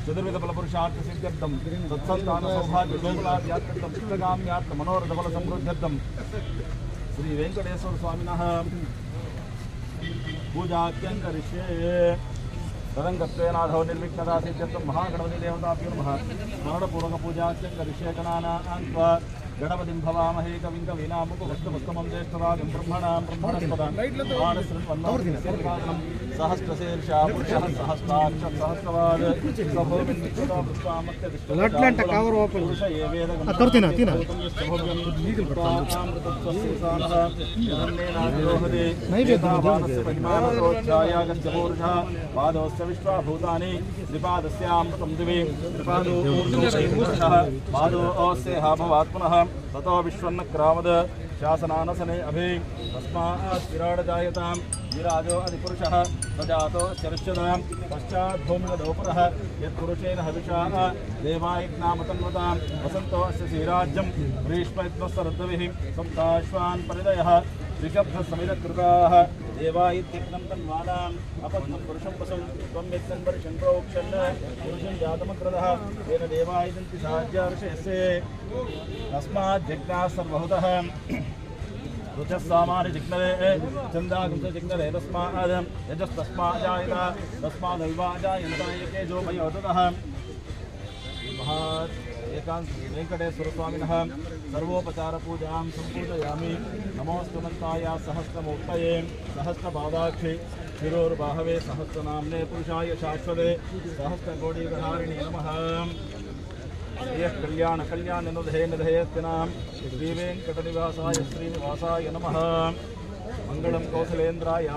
चतुर्विध बल पुरुषार्थ सिद्ध्यर्थम सत्संतान सौभाग्य गोकुलाद्यात्यर्थम इष्टकाम्यार्थ मनोरथ बल समृद्ध्यर्थम श्री वेंकटेश्वर स्वामिनः पूजाख्यंकरिष्ये तदंगत्वेनाधो निर्विघ्नता सिद्ध्यर्थम महागणपति देवताभ्यो नमः स्मरणपूर्वक पूजाख्यंकरिष्ये गणानान्त्वा गणपतिं भवामहे कविं कवीनामुपवस्तुमुत्तमं ज्येष्ठराजं ब्रह्मणां ब्रह्मणस्पदां मानसृण्वन्नोर्धिनिर्वाणं सहस्रशीर्षा पुरुषः सहस्राक्षः सहस्रवाद सभूमिं विश्वतो पुरुष ये वेदगन्धर्वोहते परिमाणोच्छायागस्य पूरुषः पादोस्य विश्वाभूतानि त्रिपादस्यामृतं दिवि त्रिपादो ऊर्ध्वः पादोऽस्य भवात् पुनः ततो विश्वन्नक्रामद शासनानसने अभि तस्मात् विराड जायतां विराजो अधिपुरुषः सजातो शरश्चदां पश्चात् भूमिगदोपरः यत्पुरुषेण हविषा देवायज्ञामतन्वतां वसन्तो अस्य श्रीराज्यं ग्रीष्मयत्नस्तरद्भिः सप्ताश्वान् परिदयः ऋषभसमिदकृताः देवायित्यग्नं तन्वानाम् अपद्मं पुरुषं वसं त्वं यत्सन् वर्षं प्रोक्षन् पुरुषं जातमग्रदः तेन देवायिदन्ति साज्यार्षयस्य तस्मात् जिज्ञाः सर्वहुतः रुचस्सामानि जिग्नरे चन्दागुंस जिग्नरे तस्माद् यजस्तस्माजायत तस्मादविवाजायन्त एकेजो मयोततः महात् एकांत वेंकटेश्वर स्वामिनः सर्वोपचार पूजां संपूजयामि नमोस्तुमन्ताय सहस्रमूर्तये सहस्रपादाक्षे शिरोर्बाहवे सहस्रनाम्ने पुरुषाय शाश्वते सहस्रकोटिधारिणे नमः श्रियः कल्याण कल्याण निधे निधेयस्तिनां श्रीवेंकटनिवासाय श्रीनिवासाय नमः मंगलम कौशलेन्द्राय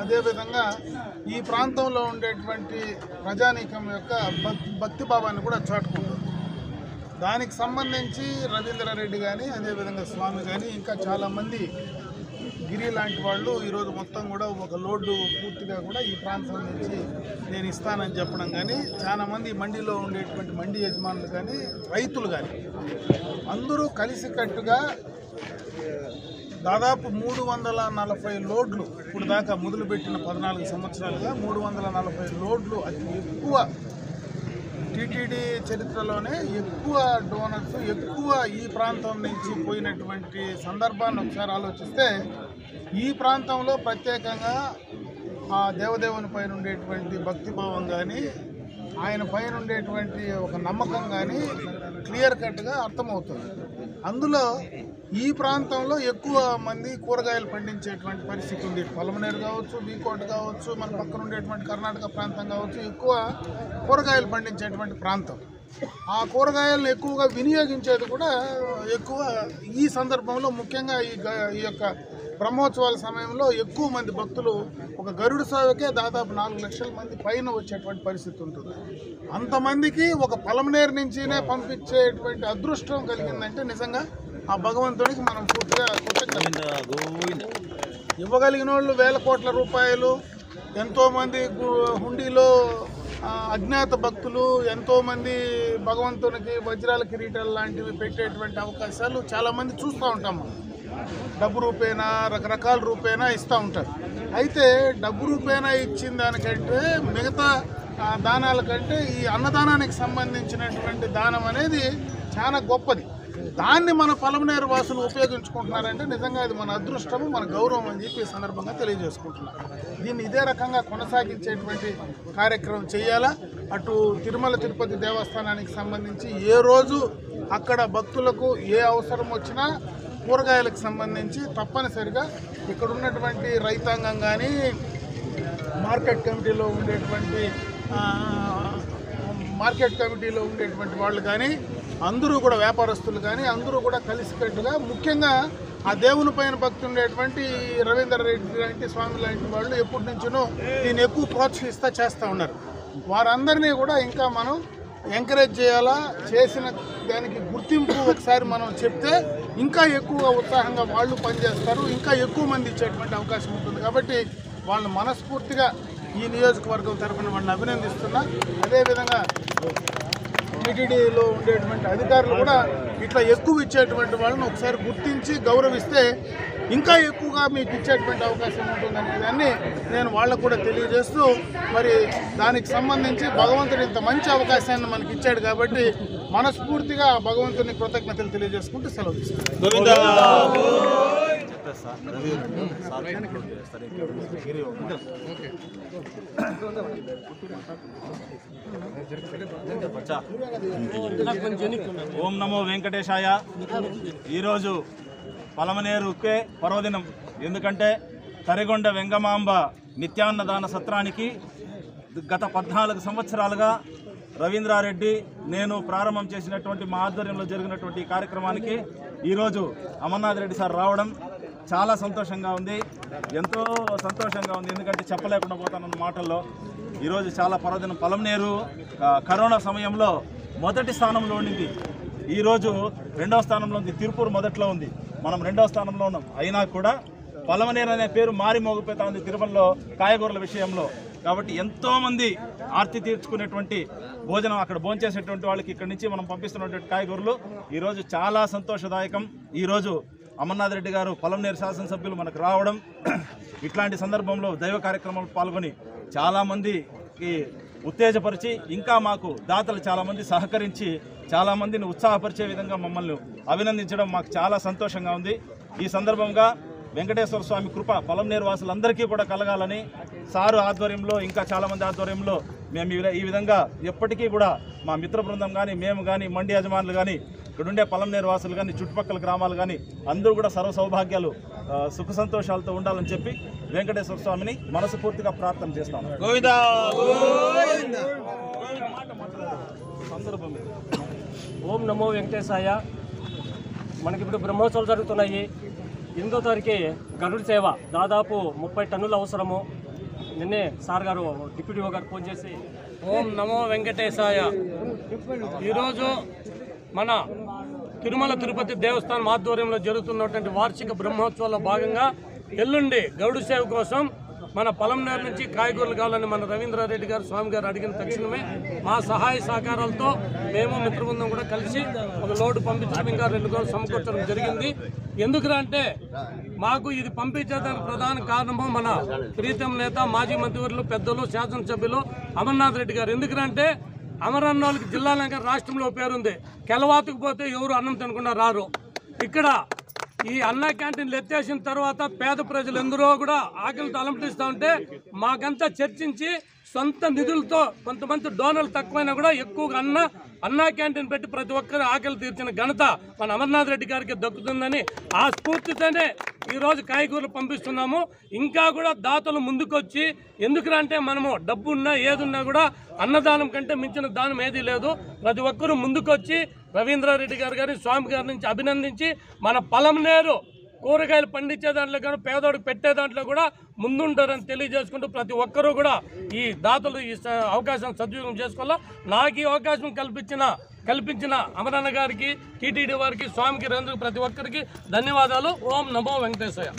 అదేవిధంగా ఈ ప్రాంతంలో ఉండేటువంటి ప్రజానీకం యొక్క భక్తి భావాన్ని కూడా చాటుకుంటుంది. దానికి సంబంధించి రవీంద్రారెడ్డి కానీ అదేవిధంగా స్వామి కానీ ఇంకా చాలామంది గిరి లాంటి వాళ్ళు ఈరోజు మొత్తం కూడా ఒక లోడ్డు పూర్తిగా కూడా ఈ ప్రాంతం నుంచి నేను ఇస్తానని చెప్పడం కానీ, చాలామంది మండీలో ఉండేటువంటి మండీ యజమానులు కానీ రైతులు కానీ అందరూ కలిసికట్టుగా దాదాపు 340 లోడ్లు ఇప్పుడు దాకా మొదలుపెట్టిన 14 సంవత్సరాలుగా 340 లోడ్లు అతి ఎక్కువ టీటీడీ చరిత్రలోనే ఎక్కువ డోనర్స్ ఎక్కువ ఈ ప్రాంతం నుంచి పోయినటువంటి సందర్భాన్ని ఒకసారి ఆలోచిస్తే ఈ ప్రాంతంలో ప్రత్యేకంగా ఆ దేవదేవుని పైన ఉండేటువంటి భక్తిభావం కానీ ఆయన పైన ఉండేటువంటి ఒక నమ్మకం కానీ క్లియర్ కట్గా అర్థమవుతుంది. అందులో ఈ ప్రాంతంలో ఎక్కువ మంది కూరగాయలు పండించేటువంటి పరిస్థితి ఉంది. పలమనేరు కావచ్చు, బీకోట కావచ్చు, మన పక్కన ఉండేటువంటి కర్ణాటక ప్రాంతం కావచ్చు, ఎక్కువ కూరగాయలు పండించేటువంటి ప్రాంతం. ఆ కూరగాయలను ఎక్కువగా వినియోగించేది కూడా ఎక్కువ ఈ సందర్భంలో. ముఖ్యంగా ఈ యొక్క బ్రహ్మోత్సవాల సమయంలో ఎక్కువ మంది భక్తులు ఒక గరుడు సేవకే దాదాపు 4 లక్షల మంది పైన వచ్చేటువంటి పరిస్థితి ఉంటుంది. అంతమందికి ఒక పలమనేరు నుంచినే పంపించేటువంటి అదృష్టం కలిగిందంటే నిజంగా ఆ భగవంతుడికి మనం పూర్తిగా ఇవ్వగలిగిన వాళ్ళు వేల కోట్ల రూపాయలు, ఎంతోమంది హుండీలో అజ్ఞాత భక్తులు, ఎంతోమంది భగవంతునికి వజ్రాల కిరీటాలు లాంటివి పెట్టేటువంటి అవకాశాలు చాలామంది చూస్తూ ఉంటాము. డబ్బు రూపేనా రకరకాల రూపేనా ఇస్తూ ఉంటారు. అయితే డబ్బు రూపేనా ఇచ్చిన దానికంటే మిగతా దానాల కంటే ఈ అన్నదానానికి సంబంధించినటువంటి దానం అనేది చాలా గొప్పది. దాన్ని మన పలమనేరు వాసులు ఉపయోగించుకుంటున్నారంటే నిజంగా అది మన అదృష్టము, మన గౌరవం అని చెప్పి ఈ సందర్భంగా తెలియజేసుకుంటున్నారు. దీన్ని ఇదే రకంగా కొనసాగించేటువంటి కార్యక్రమం చేయాలా. అటు తిరుమల తిరుపతి దేవస్థానానికి సంబంధించి ఏ రోజు అక్కడ భక్తులకు ఏ అవసరం వచ్చినా కూరగాయలకు సంబంధించి తప్పనిసరిగా ఇక్కడ ఉన్నటువంటి రైతాంగం కానీ, మార్కెట్ కమిటీలో ఉండేటువంటి వాళ్ళు కానీ, అందరూ కూడా వ్యాపారస్తులు కానీ అందరూ కూడా కలిసికట్టుగా, ముఖ్యంగా ఆ దేవుని పైన భక్తి ఉండేటువంటి రవీంద్రారెడ్డి లాంటి స్వామి లాంటి వాళ్ళు ఎప్పటి నుంచినో దీన్ని ఎక్కువ ప్రోత్సహిస్తూ చేస్తూ ఉన్నారు. వారందరినీ కూడా ఇంకా మనం ఎంకరేజ్ చేయాలా. చేసిన దానికి గుర్తింపు ఒకసారి మనం చెప్తే ఇంకా ఎక్కువ ఉత్సాహంగా వాళ్ళు పనిచేస్తారు, ఇంకా ఎక్కువ మంది ఇచ్చేటువంటి అవకాశం ఉంటుంది. కాబట్టి వాళ్ళు మనస్ఫూర్తిగా ఈ నియోజకవర్గం తరఫున వాళ్ళని అభినందిస్తున్నా. అదేవిధంగా టీటీడీలో ఉండేటువంటి అధికారులు కూడా ఇట్లా ఎక్కువ ఇచ్చేటువంటి వాళ్ళని ఒకసారి గుర్తించి గౌరవిస్తే ఇంకా ఎక్కువగా మీకు ఇచ్చేటువంటి అవకాశం ఉంటుందనే దాన్ని నేను వాళ్ళకు కూడా తెలియజేస్తూ, మరి దానికి సంబంధించి భగవంతుడు ఇంత మంచి అవకాశాన్ని మనకి ఇచ్చాడు కాబట్టి మనస్ఫూర్తిగా భగవంతుని కృతజ్ఞతలు తెలియజేసుకుంటూ సెలవు తీసుకుంటాను. ఓం నమో వెంకటేశాయ. ఈరోజు పలమనేరుకే పర్వదినం. ఎందుకంటే తరిగొండ వెంగమాంబ నిత్యాన్నదాన సత్రానికి గత 14 సంవత్సరాలుగా రవీంద్రారెడ్డి నేను ప్రారంభం చేసినటువంటి మా ఆధ్వర్యంలో జరిగినటువంటి ఈ కార్యక్రమానికి ఈరోజు అమర్నాథ్ రెడ్డి సార్ రావడం చాలా సంతోషంగా ఉంది, ఎంతో సంతోషంగా ఉంది. ఎందుకంటే చెప్పలేకుండా పోతానన్న మాటల్లో ఈరోజు చాలా పర్వదినం. పలమనేరు కరోనా సమయంలో మొదటి స్థానంలో ఉండింది, ఈరోజు 2వ స్థానంలో ఉంది. తిరుపూర్ మొదట్లో ఉంది, మనం 2వ స్థానంలో ఉన్నాం. అయినా కూడా పలమనేరు అనే పేరు మారి మోగిపోతా ఉంది తిరుమలలో కాయగూరల విషయంలో. కాబట్టి ఎంతోమంది ఆర్తి తీర్చుకునేటువంటి భోజనం అక్కడ భోంచేసేటువంటి వాళ్ళకి ఇక్కడి నుంచి మనం పంపిస్తున్నటువంటి కాయగూరలు ఈరోజు చాలా సంతోషదాయకం. ఈరోజు అమర్నాథ్ రెడ్డి గారు పలమనేరు శాసనసభ్యులు మనకు రావడం, ఇట్లాంటి సందర్భంలో దైవ కార్యక్రమాలు పాల్గొని చాలామందికి ఉత్తేజపరిచి, ఇంకా మాకు దాతలు చాలామంది సహకరించి చాలామందిని ఉత్సాహపరిచే విధంగా మమ్మల్ని అభినందించడం మాకు చాలా సంతోషంగా ఉంది. ఈ సందర్భంగా వెంకటేశ్వర స్వామి కృప పలమనేరు వాసులందరికీ కూడా కలగాలని సారు ఆధ్వర్యంలో, ఇంకా చాలామంది ఆధ్వర్యంలో మేము ఈ విధంగా ఎప్పటికీ కూడా మా మిత్ర బృందం కానీ, మేము కానీ, మండి యజమానులు కానీ, ఇక్కడుండే పలమనేరు వాసులు కానీ, చుట్టుపక్కల గ్రామాలు కానీ అందరూ కూడా సర్వ సౌభాగ్యాలు సుఖ సంతోషాలతో ఉండాలని చెప్పి వెంకటేశ్వర స్వామిని మనస్ఫూర్తిగా ప్రార్థన చేస్తాను. ఓం నమో వెంకటేశాయ. మనకిప్పుడు బ్రహ్మోత్సవాలు జరుగుతున్నాయి. 8వ తారీఖు గరుడు సేవ దాదాపు 30 టన్నుల అవసరము. నిన్నే సార్ గారు డిప్యూటీ గారు ఫోన్ చేసి ఓం నమో వెంకటేశాయ. ఈరోజు మన తిరుమల తిరుపతి దేవస్థానం ఆధ్వర్యంలో జరుగుతున్నటువంటి వార్షిక బ్రహ్మోత్సవాల్లో భాగంగా ఎల్లుండి గరుడు సేవ కోసం మన పొలంనేరు నుంచి కాయగూరలు కావాలని మన రవీంద్రారెడ్డి గారు స్వామి గారు అడిగిన తక్షణమే మా సహాయ సహకారాలతో మేము మిత్రబృందం కూడా కలిసి ఒక లోడు పంపించడం, ఇంకా 2 రోజులు సమకూర్చడం జరిగింది. ఎందుకంటే మాకు ఇది పంపించేదానికి ప్రధాన కారణము మన ప్రీతం నేత, మాజీ మంత్రివర్యులు, పెద్దలు, శాసనసభ్యులు అమర్నాథ్ రెడ్డి గారు. ఎందుకంటే అమరన్నోళ్ళకి జిల్లాలంగా రాష్ట్రంలో పేరుంది. కెలవాతుకు పోతే ఎవరు అన్నం తినకుండా రారు. ఇక్కడ ఈ అన్నా క్యాంటీన్లు ఎత్తేసిన తర్వాత పేద ప్రజలు ఎందరో కూడా ఆకలితో అలంకరిస్తూ ఉంటే మాకంతా చర్చించి సొంత నిధులతో కొంతమంది డోనర్లు తక్కువైనా కూడా ఎక్కువగా అన్నా క్యాంటీన్ పెట్టి ప్రతి ఒక్కరు ఆకలి తీర్చిన ఘనత మన అమర్నాథ్ రెడ్డి గారికి దక్కుతుందని ఆ స్ఫూర్తితోనే ఈరోజు కాయగూరలు పంపిస్తున్నాము. ఇంకా కూడా దాతలు ముందుకొచ్చి, ఎందుకంటే మనము డబ్బు ఉన్నా ఏదున్నా కూడా అన్నదానం కంటే మించిన దానం ఏదీ లేదు. ప్రతి ఒక్కరూ ముందుకొచ్చి రవీంద్రారెడ్డి గారు గారి స్వామి గారి నుంచి అభినందించి మన పొలంనేరు కూరగాయలు పండించే దాంట్లో కానీ పేదోడికి పెట్టే దాంట్లో కూడా ముందుంటారని తెలియజేసుకుంటూ ప్రతి ఒక్కరూ కూడా ఈ దాతలు ఈ అవకాశం సద్వినియోగం చేసుకోవాలా. నాకు ఈ అవకాశం కల్పించిన అమరన్న గారికి, టీటీడీ వారికి, స్వామికి, ప్రతి ఒక్కరికి ధన్యవాదాలు. ఓం నమో వెంకటేశాయ.